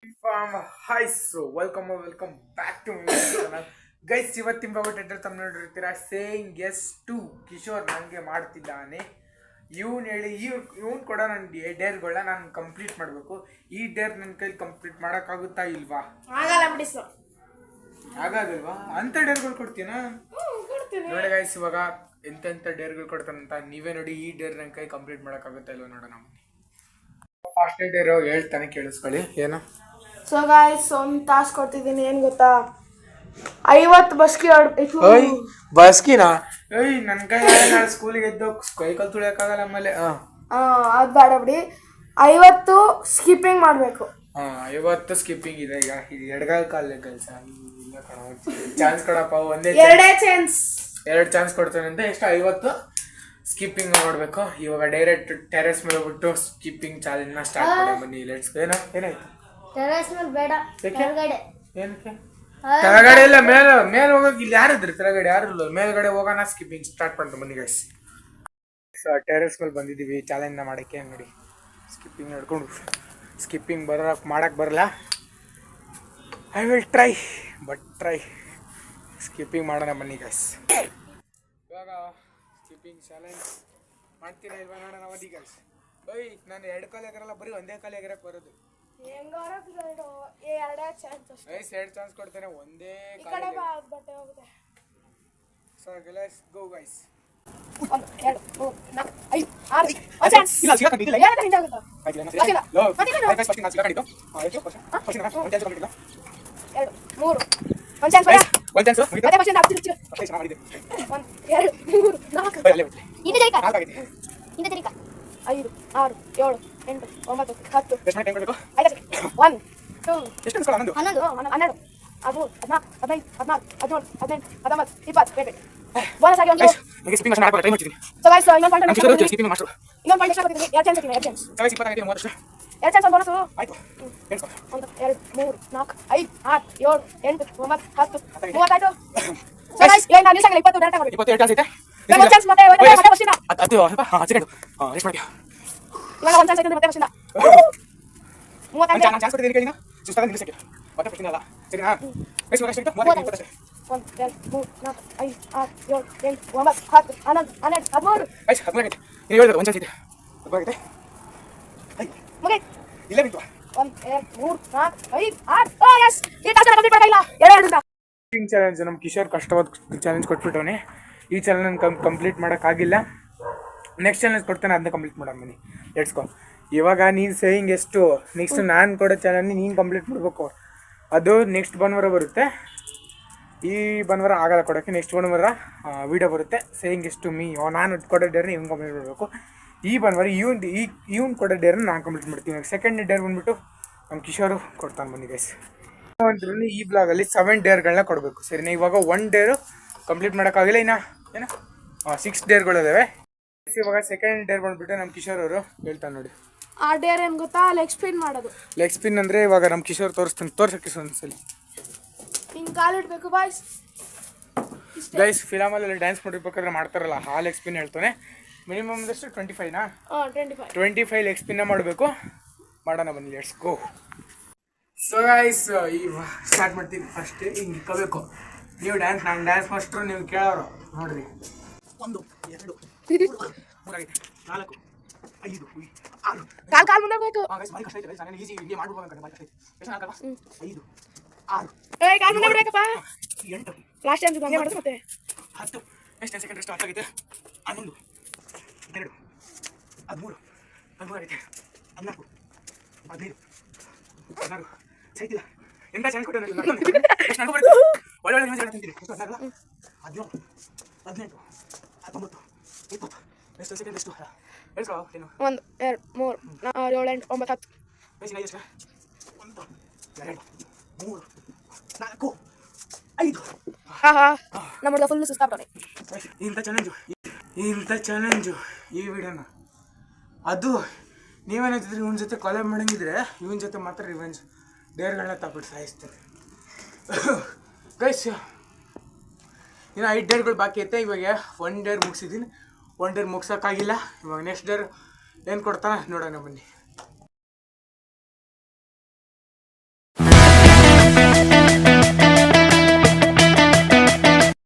Hi, so welcome back to my channel. Guys ಇವತ್ತಿನ Babu tender ತಮ್ಮ ನೋಡಿರ್ತೀರಾ ಸೇಯಿಂಗ್ ಎಸ್ ಟು ಕಿಶೋರ್ ನನಗೆ ಮಾಡ್ತಿದ್ದಾನೆ. ಇವನು ಹೇಳಿ ಇವನು ಕೊಡೋ ನನ್ನ ಡೇರ್ಗಳನ್ನ ನಾನು ಕಂಪ್ಲೀಟ್ ಮಾಡಬೇಕು. ಈ ಡೇರ್ ನನ್ನ ಕೈಲಿ ಕಂಪ್ಲೀಟ್ ಮಾಡೋಕ್ಕಾಗುತ್ತಾ ಇಲ್ವಾ? ಆಗಲ್ಲ ಬಿಡಿ ಸರ್. ಆಗೋದಿಲ್ವಾ? ಅಂಥ ಡೇರ್ಗಳು ಕೊಡ್ತೀನಾ? ನೋಡಿ ಗೈಸ್, ಇವಾಗ ಎಂತೆಂಥ ಡೇರ್ಗಳು ಕೊಡ್ತಾನಂತ ನೀವೇ ನೋಡಿ. ಈ ಡೇರ್ ನನ್ನ ಕೈ ಕಂಪ್ಲೀಟ್ ಮಾಡೋಕ್ಕಾಗುತ್ತಾ ಇಲ್ವಾ ನೋಡೋಣ. ಫಾಸ್ಟ್ ಡೇರ್ ಹೇಳ್ತಾನೆ, ಕೇಳಿಸ್ಕೊಳ್ಳಿ. ಏನು? ಸೊ ಗಾಯ್ಸ್, ಒಂದು ಟಾಸ್ಕ್ ಕೊಡ್ತಿದ್ದೀನಿ. ಏನು ಗೊತ್ತಾ? 50 ಬಸ್ಕಿನ ನನ್ನ ಕೈ ನಾಳೆ ಸ್ಕೂಲಿಗೆ ಎದ್ದು ಕೈಕಲ್ ತುಳಿಯೋಕ್ಕಾಗಲ್ಲ. ಆಮೇಲೆ ಅದು ಬೇಡ ಬಿಡಿ. 50 ಸ್ಕಿಪ್ಪಿಂಗ್ ಮಾಡಬೇಕು. 50 ಸ್ಕಿಪ್ಪಿಂಗ್ ಇದೆ. ಈಗ ಇದು ಎಡಗಾಲ ಕಾಲ ಕೆಲಸ. ಚಾನ್ಸ್ ಕೊಡಪ್ಪ, ಎರಡು ಚಾನ್ಸ್ ಕೊಡ್ತಾನೆ ಅಂತ. ಎಷ್ಟು? 50 ಸ್ಕಿಪ್ಪಿಂಗ್ ಮಾಡಬೇಕು. ಇವಾಗ ಡೈರೆಕ್ಟ್ ಟೆರೆಸ್ ಮೇಲೆ ಹೋಗ್ಬಿಟ್ಟು ಸ್ಕಿಪ್ಪಿಂಗ್ ಚಾಲೆಂಜ್ನ ಸ್ಟಾರ್ಟ್ ಮಾಡಿ ಬನ್ನಿ. ಲೆಟ್ಸ್. ಏನಾಯ್ತು? ಟೆರೆಸ್ ಮೇಲೆ ಬೇಡ, ಕೆಳಗಡೆ. ಏನಕ್ಕೆ? ಕೆಳಗಡೆ ಇಲ್ಲ, ಮೇಲೆ ಹೋಗಕ್ಕೆ. ಇಲ್ಲಿ ಯಾರಿದ್ರು? ಕೆಳಗಡೆ ಯಾರು ಇಲ್ಲ. ಮೇಲ್ಗಡೆ ಹೋಗೋಣ. ಸ್ಕಿಪ್ಪಿಂಗ್ ಸ್ಟಾರ್ಟ್ ಮಾಡ್ತಾ ಬನ್ನಿ ಗೈಸ್. ಟೆರೆಸ್ ಮೇಲೆ ಬಂದಿದ್ದೀವಿ ಚಾಲೆಂಜ್ನ ಮಾಡೋಕ್ಕೆ. ನೋಡಿ, ಸ್ಕಿಪ್ಪಿಂಗ್ ನಡ್ಕೊಂಡು ಸ್ಕಿಪ್ಪಿಂಗ್ ಮಾಡಕ್ಕೆ ಬರಲ್ಲ. ಐ ವಿಲ್ ಟ್ರೈ ಸ್ಕಿಪ್ಪಿಂಗ್ ಮಾಡೋಣ ಬನ್ನಿ ಗೈಸ್. ಇವಾಗ ಸ್ಕಿಪ್ಪಿಂಗ್ ಚಾಲೆಂಜ್ ಮಾಡ್ತೀರಾ ಇಲ್ವಾ ನೋಡೋಣ ಬನ್ನಿ ಗೈಸ್. ನಾನು 2 ಕಾಲು ಎಗರಲ್ಲ, ಬರೀ ಒಂದೇ ಕಾಲು ಎಗರಕ್ಕೆ ಬರೋದು. ಎರಡೇ ಚಾನ್ಸ್. 2 ಚಾನ್ಸ್ ಕೊಡ್ತೇನೆ, ಒಂದೇ ಬಟ್ಟೆ ಹೋಗುತ್ತೆ. So let's go guys. 1 2 3 4 5 6 1 chance. ಇಲ್ಲ ಸಿಗಕ್ಕಿಲ್ಲ. ಏನಂತ ಹಿಂದೆ ಆಗುತ್ತಾ? ಇಲ್ಲ ಲೋ ಗೈಸ್, ಫಸ್ಟ್ ನಾನು ಸಿಗಕ್ಕಿತ್ತು. ಎಷ್ಟು ಫಸ್ಟ್ ನಾನು 1 ಚಾನ್ಸ್ ಕೊಟ್ಟಿಲ್ಲ. 2 3 1 ಚಾನ್ಸ್ ಬರ. 1 ಚಾನ್ಸ್ ಮತ್ತೆ ಫಸ್ಟ್ ನಾನು ಆಗ್ತಿತ್ತು. ಫಸ್ಟ್ ನಾನು ಮಾಡಿದೆ. 1 2 3 4 ಹಿಂದೆ ಜೈಕ 4 ಆಗಿದೆ. ಹಿಂದೆ ಜೈಕ 5 6 7 8 9 10 ಎಷ್ಟು ಟೈಮ್ ಕೊಡಬೇಕು? 1 2 ಎಷ್ಟು ಅನ್ಸ್ಕೊಳ್ಳ? 11 12 13 14 15 16 17 18 19 20 ಬೋನಸ್ ಆಗಿ ಒಂದು ನನಗೆ ಸ್ಕಿಪ್ಪಿಂಗ್ ಮಾಸ್ಟರ್ ಮಾಡಬೇಕು. ಟ್ರೈ ಮಾಡ್ತೀನಿ. ಸೊ ಗೈಸ್, ಇನ್ನೊಂದು ಪಾಯಿಂಟ್ ನಾನು ಸ್ಕಿಪ್ಪಿಂಗ್ ಮಾಸ್ಟರ್. ಇನ್ನೊಂದು ಪಾಯಿಂಟ್ ಎಕ್ಸ್ಟ್ರಾ ಕೊಡ್ತೀನಿ. 2 ಚಾನ್ಸ್ ಕೊಡ್ತೀನಿ. 2 ಚಾನ್ಸ್. ಗೈಸ್ 25 ಆಗಿದೆ, 30 2 ಚಾನ್ಸ್ ಒಂದು ಬೋನಸ್. ಆಯ್ತು. 1 2 3 4 5 6 7 8 9 10 30 ಆಯ್ತು. ಸೊ ಗೈಸ್, ಈಗ ನಾನು ನಿಲ್ಸಂಗಿಲ್ಲ. 20 ಡೈರೆಕ್ಟ್ ಮಾಡಿ. 22 ಚಾನ್ಸ್ ಐತೆ. 1 ಚಾನ್ಸ್ ಮತ್ತೆ ಫಸ್ಟಿಂದ. ಅದು ಸೆಕೆಂಡ್ ಎಷ್ಟು ಮಾಡ್ತೀಯ? ಇವಾಗ 1 ಚಾನ್ಸ್ ಐತೆ ಮತ್ತೆ ಫಸ್ಟಿಂದ. 30 ನಾನು ಚಾನ್ಸ್ ಕೊಡ್ತೀನಿ ಕೇಳಿನ. ಸುಸ್ತಾಗ ನಿಲ್ಲಿಸಕ್ಕೆ ಮತ್ತೆ ಫಸ್ಟಿಂದ ಅಲ್ಲ, ಸರಿನಾ? ಗೈಸ್ ಇವಾಗ ಎಷ್ಟು? 30 20 ಅಷ್ಟೇ. 1 2 3 4 5 6 7 8 9 10 11 12 13 ಗೈಸ್ 13 ಆಗಿದೆ. ನೀವು ಹೇಳಿದ್ರೆ 1 ಚಾನ್ಸ್ ಇದೆ. 13 ಆಗಿದೆ. ಮುಗಿತು. ಇಲ್ಲೇ ಬಿಟ್ಟು 1 2 3 4 5 6 ಓ ಯಸ್, ಈ ಟಾಸ್ಕ್ ಕಂಪ್ಲೀಟ್ ಮಾಡಲಿಲ್ಲ. ಎರಡು ಸ್ಕಿಪ್ಪಿಂಗ್ ಚಾಲೆಂಜ್ ನಮ್ಮ ಕಿಶೋರ್ ಕಷ್ಟವಾದ ಚಾಲೆಂಜ್ ಕೊಟ್ಬಿಟ್ಟವನೆ. ಈ ಚಾಲೆಂಜ್ ಕಂಪ್ಲೀಟ್ ಮಾಡೋಕ್ಕಾಗಿಲ್ಲ. ನೆಕ್ಸ್ಟ್ ಚಾಲೆಂಜ್ ಕೊಡ್ತಾನೆ, ಅದನ್ನ ಕಂಪ್ಲೀಟ್ ಮಾಡೋಣ ಬನ್ನಿ. Let's go. ಇವಾಗ ನೀನು ಸೇಯಿಂಗ್ ಎಷ್ಟು, ನೆಕ್ಸ್ಟ್ ನಾನು ಕೊಡೋ ಚಾಲೆಂಜ್ ನೀನು ಕಂಪ್ಲೀಟ್ ಮಾಡಬೇಕು. ಅದು ನೆಕ್ಸ್ಟ್ ಭಾನುವಾರ ಬರುತ್ತೆ. ಈ ಭಾನುವಾರ ಆಗಲ್ಲ ಕೊಡೋಕ್ಕೆ. ನೆಕ್ಸ್ಟ್ ಭಾನುವಾರ ವೀಡಿಯೋ ಬರುತ್ತೆ. ಸೇಯಿಂಗ್ ಎಷ್ಟು ನಾನು ಕೊಡೋ ಡೇರ್ನ ಇವ್ನು ಕಂಪ್ಲೀಟ್ ಮಾಡಬೇಕು. ಈ ಭಾನುವಾರ ಇವ್ನು ಕೊಡೋ ಡೇರ್ನ ನಾನು ಕಂಪ್ಲೀಟ್ ಮಾಡ್ತೀನಿ. ಸೆಕೆಂಡ್ ಡೇರ್ ಬಂದುಬಿಟ್ಟು ನಮ್ಮ ಕಿಶೋರು ಕೊಡ್ತಾನೆ ಬನ್ನಿ ಗೈಸ್. ಅಂದ್ರೂ ಈ ಬ್ಲಾಗಲ್ಲಿ 7 ಡೇರ್ಗಳನ್ನ ಕೊಡಬೇಕು. ಸರಿನಾ? ಇವಾಗ 1 ಡೇರು ಕಂಪ್ಲೀಟ್ ಮಾಡೋಕ್ಕಾಗಿಲ್ಲ. ಇನ್ನು 6 ಡೇರ್ಗಳಿದ್ದಾವೆ. ಇವಾಗ ಸೆಕೆಂಡ್ ಡೇರ್ ಬಂದುಬಿಟ್ಟು ನಮ್ಮ ಕಿಶೋರ್ ಅವರು ಹೇಳ್ತಾನೆ ನೋಡಿ. ಆ ಡೇರ್ ಏನು ಗೊತ್ತಾ? ಲೆಗ್ ಸ್ಪಿನ್ ಮಾಡೋದು. ಲೆಗ್ ಸ್ಪಿನ್ ಅಂದರೆ ಇವಾಗ ನಮ್ಮ ಕಿಶೋರ್ ತೋರ್ಸಕ್ಕೆ ಒಂದ್ಸಲಿ ಹಿಂಗೆ ಕಾಲಿಡಬೇಕು ಬಾಯ್ಸ್. ಗೈಸ್, ಫಿಲಮಲ್ಲಿ ಡ್ಯಾನ್ಸ್ ಮಾಡಿರ್ಬೇಕಾದ್ರೆ ಮಾಡ್ತಾರಲ್ಲ, ಆ ಲೆಗ್ ಸ್ಪಿನ್ ಹೇಳ್ತಾನೆ. ಮಿನಿಮಮ್ ಎಷ್ಟು? 25ನಾ? 25 ಲೆಗ್ ಸ್ಪಿನ್ನ ಮಾಡಬೇಕು. ಮಾಡೋಣ ಬನ್ನಿ, ಲೆಟ್ಸ್ ಗೋ. ಸೊ ಗೈಸ್, ಈಗ ಸ್ಟಾರ್ಟ್ ಮಾಡ್ತೀವಿ. ಫಸ್ಟ್ ಹಿಂಗೆ ಇಕ್ಕೋಬೇಕು. ನೀವು ಡ್ಯಾನ್ಸ್, ನಾನು ಡ್ಯಾನ್ಸ್ ಮಾಸ್ಟ್ರು, ನೀವು ಕೇಳೋರು ನೋಡ್ರಿ. 1 2 3 4 5 6 ಕಾಲ್ ಮುಂದೆ ಬೇಕು. ಬಾರಿ ಕಷ್ಟ ಐತೆ. ನಾನು ಈಸಿ ಹಿಂಗೆ ಮಾಡ್ಬಿಡ್ಬೋದು ಅನ್ಕೊಂಡೆ. ಬಾರಿ ಕಷ್ಟ ಐತೆ. ಎಷ್ಟು ಹಾಕಲ್ವಾ? 5 6 ಕಾಲ್ ಮುಂದೆ ಬಿಡಬೇಕಪ್ಪ. 8 ಲಾಸ್ಟ್ ಟೈಮ್ ಹಂಗೆ ಮಾಡೋದು ಮತ್ತೆ 10 ಎಷ್ಟು? 10 ಸೆಕೆಂಡ್ ಸ್ಟಾರ್ಟ್ ಆಗಿದೆ. 11 12 13 14 ಆಗೈತೆ. 14 15 16 ಸೈತಿಲ್ಲ. ಎಂತ ಚಾನ್ಸ್ ಕೊಟ್ಟೆ ಎಷ್ಟು ನನಗೂ ಬರುತ್ತೆ. ಒಳ್ಳೆ ನ್ಯೂಸ್ ಹೇಳ್ತೀನಿ. 17 18 19 20 ಎಷ್ಟು ಸೆಕೆಂಡ್? ಎಷ್ಟು? 1 2 3 4 5 7 8 9 10 ಎಷ್ಟು? 1 2 3 4 5 ನಮ್ಮ ಹುಡುಗ ಫುಲ್ ಸುಸ್ತಾಗ್ತಾನೆ. ಇಂಥ ಚಾಲೆಂಜು ಈ ವಿಡಿಯೋನ ಅದು ನೀವೇನಾಗ್ತಿದ್ರೆ ಇವನ ಜೊತೆ ಕಾಲೇಜ್ ಮಾಡಂಗಿದ್ರೆ ಇವನ ಜೊತೆ ಮಾತ್ರ ರಿವೆಂಜ್ ಡೇರ್ಗಳನ್ನ ತಗೊಬಿಟ್ಟು ಸಾಯಿಸ್ತಾರೆ ಗೈಸ್. ಇನ್ನು 5 ಡೇರ್ಗಳು ಬಾಕಿ ಐತೆ. ಇವಾಗ 1 ಡೇರ್ ಮುಗಿಸಿದ್ದೀನಿ. 1 ಡೇರ್ ಮುಗ್ಸೋಕ್ಕಾಗಿಲ್ಲ. ಇವಾಗ ನೆಕ್ಸ್ಟ್ ಡೇರ್ ಏನು ಕೊಡ್ತಾನೆ ನೋಡೋಣ ಬನ್ನಿ.